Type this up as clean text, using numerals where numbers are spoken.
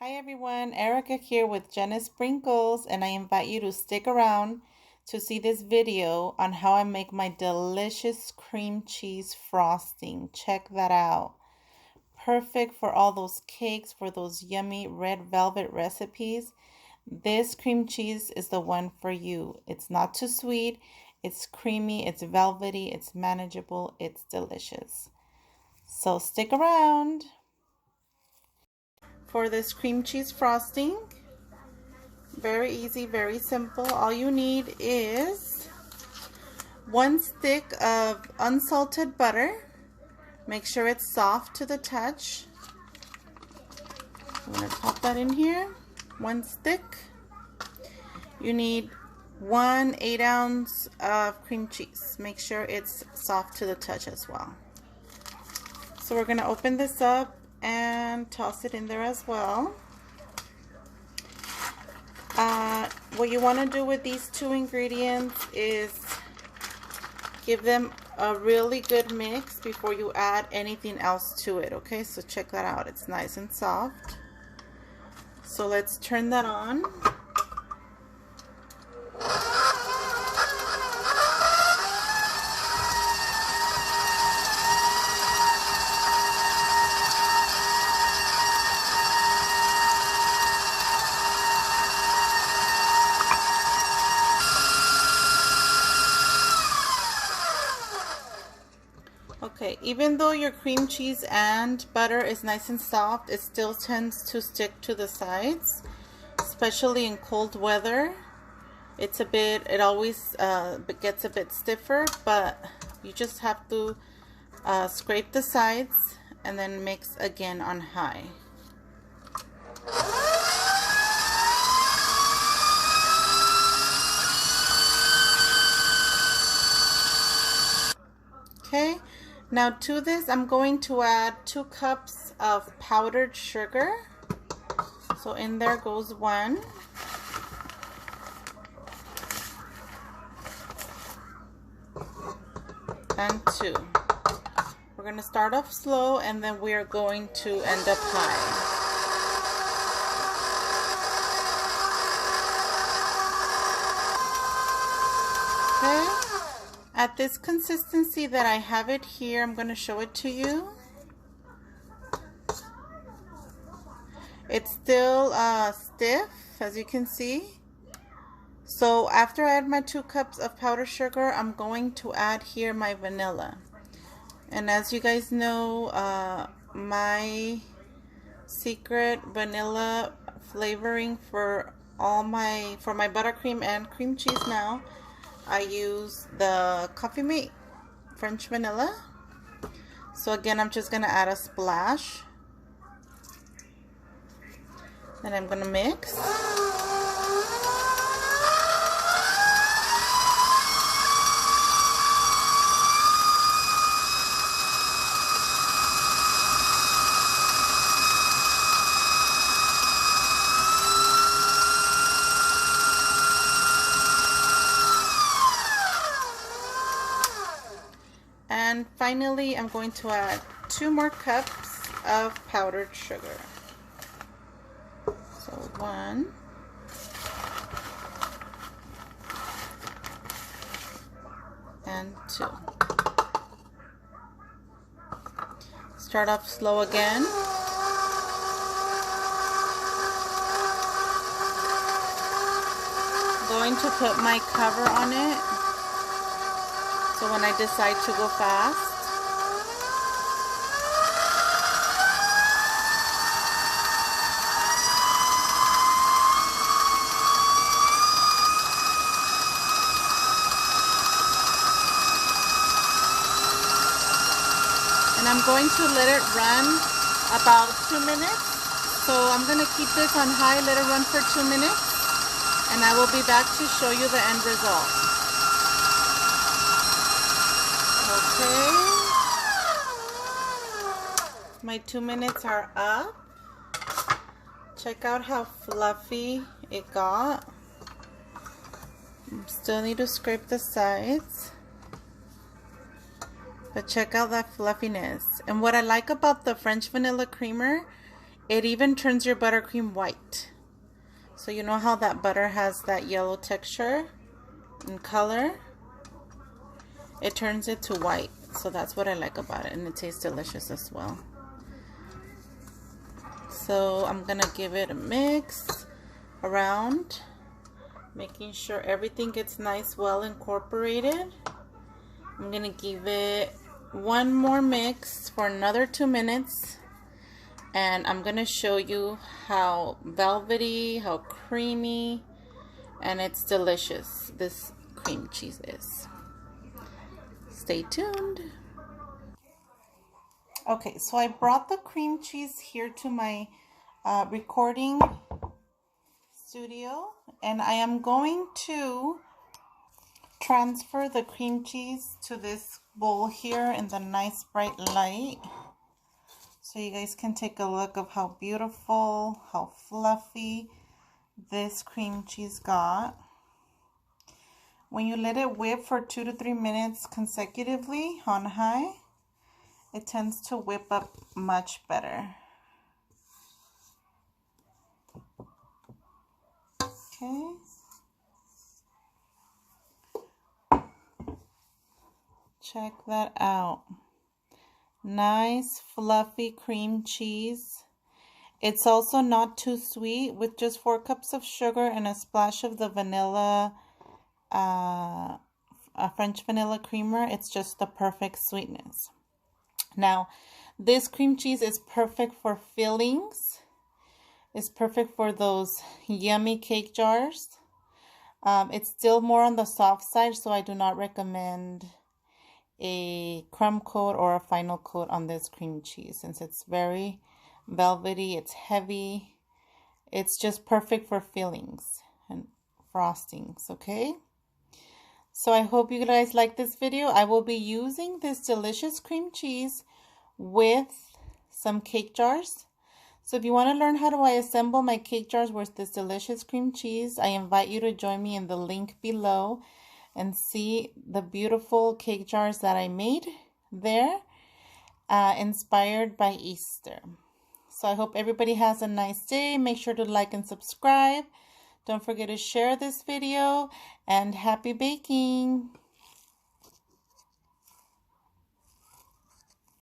Hi everyone, Erica here with Jenna Sprinkles, and I invite you to stick around to see this video on how I make my delicious cream cheese frosting. Check that out. Perfect for all those cakes, for those yummy red velvet recipes. This cream cheese is the one for you. It's not too sweet, it's creamy, it's velvety, it's manageable, it's delicious. So stick around. For this cream cheese frosting, very easy, very simple. All you need is 1 stick of unsalted butter. Make sure it's soft to the touch. I'm going to pop that in here. 1 stick. You need 1 8-ounce of cream cheese. Make sure it's soft to the touch as well. So we're going to open this up and toss it in there as well. What you want to do with these 2 ingredients is give them a really good mix before you add anything else to it. Okay, so check that out. It's nice and soft. So let's turn that on. Okay, even though your cream cheese and butter is nice and soft, it still tends to stick to the sides, especially in cold weather. It always gets a bit stiffer, but you just have to scrape the sides and then mix again on high. Okay. Now to this, I'm going to add 2 cups of powdered sugar. So in there goes 1. And 2. We're going to start off slow and then we are going to end up high. Okay. At this consistency that I have it here, I'm going to show it to you. It's still stiff, as you can see. So after I add my 2 cups of powdered sugar, I'm going to add here my vanilla. And as you guys know, my secret vanilla flavoring for my buttercream and cream cheese now, I use the Coffee Mate French vanilla. So again, I'm just going to add a splash. Then I'm going to mix. And finally, I'm going to add 2 more cups of powdered sugar. So 1. And 2. Start off slow again. I'm going to put my cover on it. So when I decide to go fast, and I'm going to let it run about 2 minutes. So I'm going to keep this on high, let it run for 2 minutes, and I will be back to show you the end result. Okay, my 2 minutes are up. Check out how fluffy it got. Still need to scrape the sides. But check out that fluffiness. And what I like about the French vanilla creamer It even turns your buttercream white. So you know how that butter has that yellow texture and color? It turns it to white. So that's what I like about it, and it tastes delicious as well. So I'm gonna give it a mix around, making sure everything gets nice, well incorporated. I'm gonna give it one more mix for another 2 minutes, and I'm gonna show you how velvety, how creamy, and it's delicious this cream cheese is. Stay tuned. Okay, so I brought the cream cheese here to my recording studio, and I am going to transfer the cream cheese to this bowl here in the nice bright light, so you guys can take a look of how beautiful, how fluffy this cream cheese got. When you let it whip for 2 to 3 minutes consecutively on high, it tends to whip up much better. Okay. Check that out. Nice fluffy cream cheese. It's also not too sweet, with just 4 cups of sugar and a splash of the vanilla, a French vanilla creamer. It's just the perfect sweetness. Now, this cream cheese is perfect for fillings. It's perfect for those yummy cake jars. It's still more on the soft side, so I do not recommend a crumb coat or a final coat on this cream cheese, since it's very velvety, it's heavy. It's just perfect for fillings and frostings, okay? So I hope you guys like this video. I will be using this delicious cream cheese with some cake jars. So if you want to learn how do I assemble my cake jars with this delicious cream cheese, I invite you to join me in the link below and see the beautiful cake jars that I made there, inspired by Easter. So I hope everybody has a nice day. Make sure to like and subscribe. Don't forget to share this video, and happy baking!